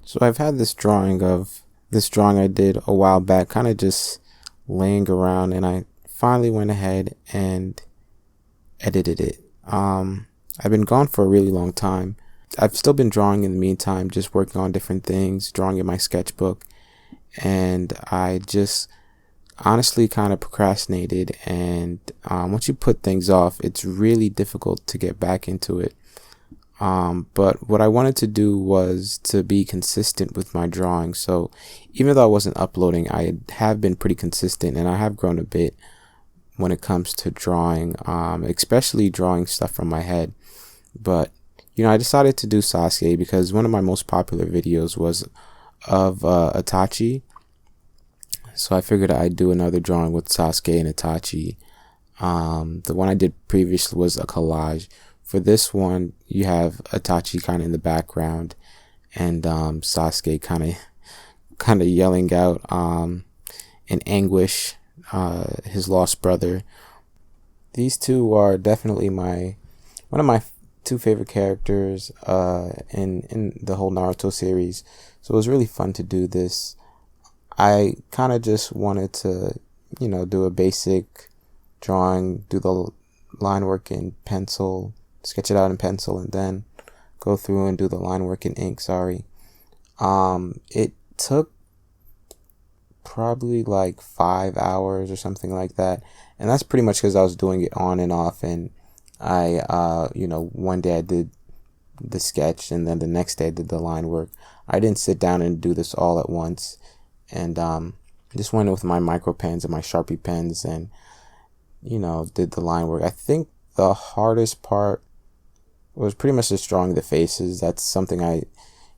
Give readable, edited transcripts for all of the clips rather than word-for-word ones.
So I've had this drawing I did a while back, kind of just laying around, and I finally went ahead and edited it. I've been gone for a really long time. I've still been drawing in the meantime, just working on different things, drawing in my sketchbook, and I just honestly kind of procrastinated. And once you put things off, it's really difficult to get back into it. But what I wanted to do was to be consistent with my drawing. So even though I wasn't uploading, I have been pretty consistent, and I have grown a bit when it comes to drawing, especially drawing stuff from my head. But I decided to do Sasuke because one of my most popular videos was of Itachi. So I figured I'd do another drawing with Sasuke and Itachi. The one I did previously was a collage. For this one, you have Itachi kind of in the background, and Sasuke kind of yelling out in anguish his lost brother. These two are definitely one of my two favorite characters in the whole Naruto series. So it was really fun to do this. I kind of just wanted to, do a basic drawing, do the line work in pencil, sketch it out in pencil, and then go through and do the line work in ink. It took probably like 5 hours or something like that, and that's pretty much because I was doing it on and off. And I one day I did the sketch, and then the next day I did the line work. I didn't sit down and do this all at once, and just went with my micro pens and my Sharpie pens, and did the line work. I think the hardest part was pretty much just drawing the faces. That's something I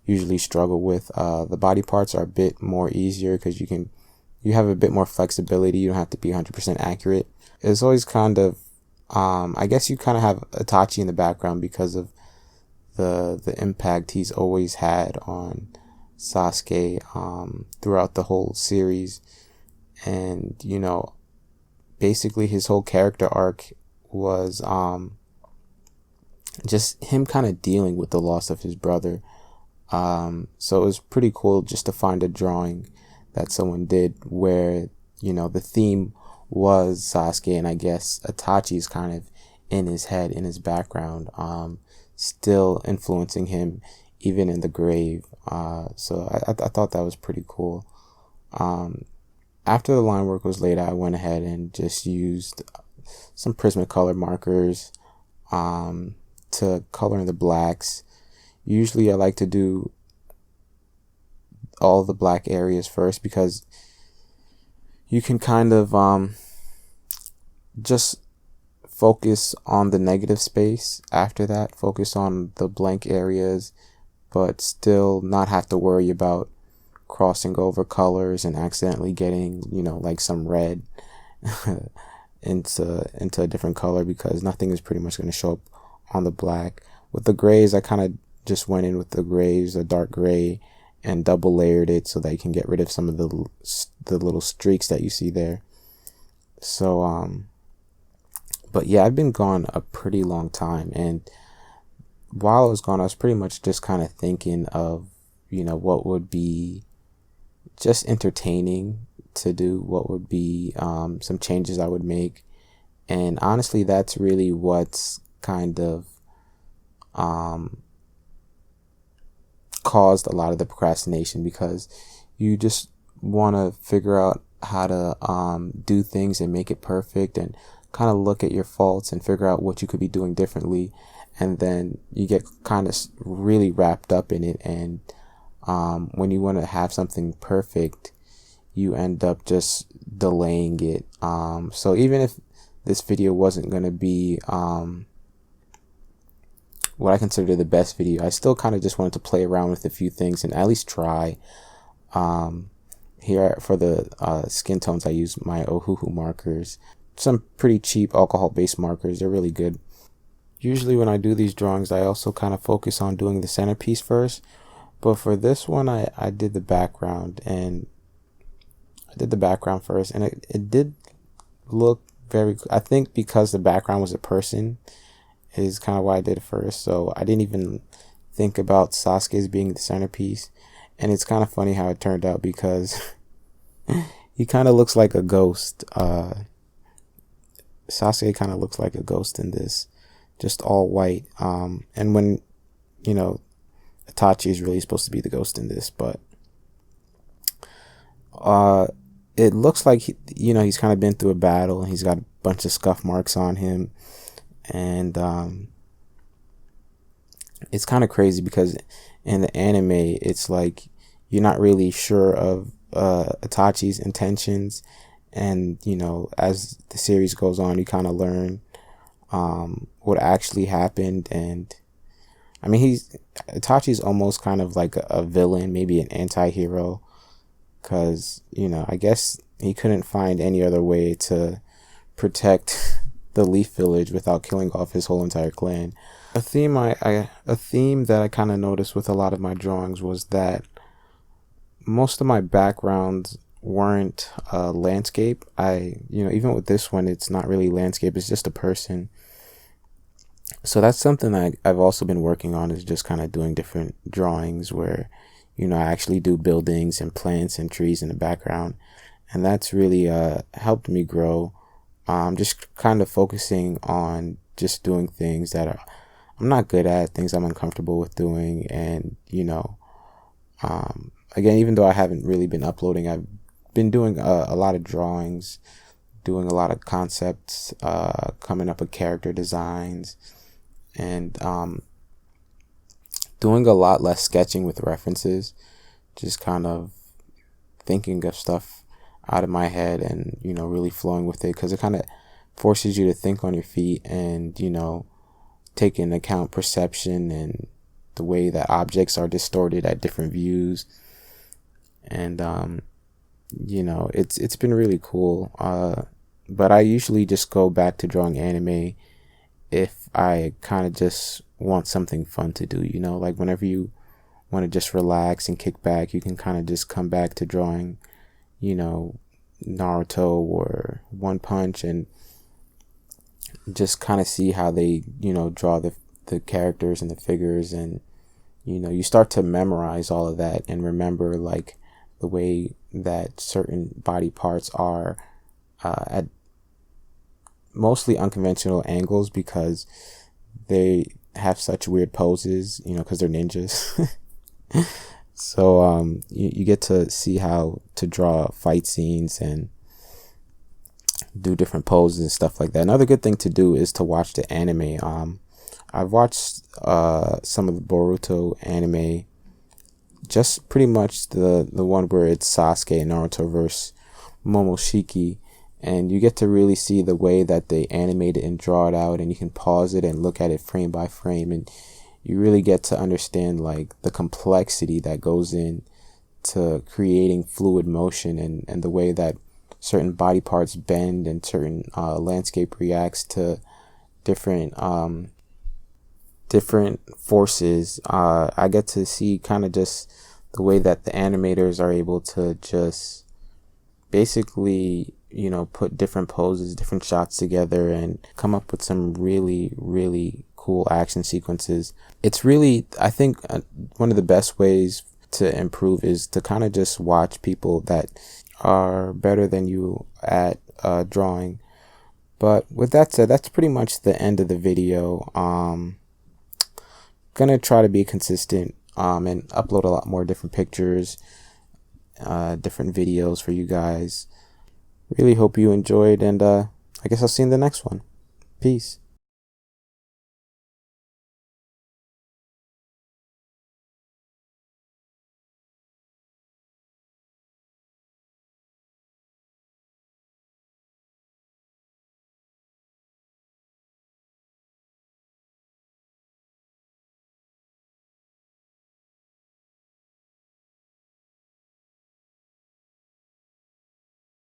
usually struggle with. The body parts are a bit more easier because you have a bit more flexibility. You don't have to be 100% accurate. It's always kind of, I guess you kind of have Itachi in the background because of the impact he's always had on Sasuke throughout the whole series. And, basically his whole character arc was just him kind of dealing with the loss of his brother. So it was pretty cool just to find a drawing that someone did where, the theme was Sasuke, and I guess Itachi's kind of in his head, in his background, still influencing him even in the grave. So I thought that was pretty cool. After the line work was laid out, I went ahead and just used some Prismacolor markers to color in the blacks. Usually I like to do all the black areas first because you can kind of just focus on the negative space. After that, focus on the blank areas, but still not have to worry about crossing over colors and accidentally getting, like some red into a different color, because nothing is pretty much going to show up on the black. With the grays, I kind of just went in with the grays, a dark gray, and double layered it so that you can get rid of some of the little streaks that you see there. So but yeah, I've been gone a pretty long time, and while I was gone, I was pretty much just kind of thinking of what would be just entertaining to do, what would be some changes I would make. And honestly, that's really what's kind of caused a lot of the procrastination, because you just want to figure out how to do things and make it perfect, and kind of look at your faults and figure out what you could be doing differently. And then you get kind of really wrapped up in it, and when you want to have something perfect, you end up just delaying it. So even if this video wasn't going to be what I consider the best video, I still kind of just wanted to play around with a few things and at least try. Here for the skin tones, I use my Ohuhu markers, some pretty cheap alcohol-based markers. They're really good. Usually when I do these drawings, I also kind of focus on doing the centerpiece first. But for this one, I did the background, and I did the background first, and it did look very, I think because the background was a person is kind of why I did it first. So I didn't even think about Sasuke as being the centerpiece. And it's kind of funny how it turned out because he kind of looks like a ghost. Sasuke kind of looks like a ghost in this, just all white. And when, you know, Itachi is really supposed to be the ghost in this, but it looks like he's kind of been through a battle. He's got a bunch of scuff marks on him, and it's kind of crazy because in the anime, it's like you're not really sure of Itachi's intentions, and as the series goes on, you kind of learn what actually happened. And I mean, Itachi's almost kind of like a villain, maybe an anti-hero, because I guess he couldn't find any other way to protect the Leaf Village without killing off his whole entire clan. A theme that I kind of noticed with a lot of my drawings was that most of my backgrounds weren't landscape. Even with this one, it's not really landscape, it's just a person. So that's something that I've also been working on, is just kind of doing different drawings where I actually do buildings and plants and trees in the background, and that's really helped me grow. Just kind of focusing on just doing things that I'm not good at, things I'm uncomfortable with doing. And again, even though I haven't really been uploading, I've been doing a lot of drawings, doing a lot of concepts, coming up with character designs, and doing a lot less sketching with references, just kind of thinking of stuff out of my head and really flowing with it, because it kind of forces you to think on your feet and take into account perception and the way that objects are distorted at different views. And it's been really cool. But I usually just go back to drawing anime if I kind of just want something fun to do. Like whenever you want to just relax and kick back, you can kind of just come back to drawing Naruto or One Punch, and just kind of see how they draw the characters and the figures, and you start to memorize all of that and remember like the way that certain body parts are at mostly unconventional angles, because they have such weird poses, because they're ninjas. So you get to see how to draw fight scenes and do different poses and stuff like that. Another good thing to do is to watch the anime. I've watched some of the Boruto anime, just pretty much the one where it's Sasuke and Naruto versus Momoshiki, and you get to really see the way that they animate it and draw it out, and you can pause it and look at it frame by frame, and you really get to understand like the complexity that goes in to creating fluid motion, and the way that certain body parts bend and certain landscape reacts to different forces. I get to see kind of just the way that the animators are able to just basically put different poses, different shots together, and come up with some really, really cool action sequences. It's really, I think, one of the best ways to improve is to kind of just watch people that are better than you at drawing. But with that said, that's pretty much the end of the video. Gonna try to be consistent and upload a lot more different pictures, different videos for you guys. Really hope you enjoyed, and I guess I'll see you in the next one. Peace.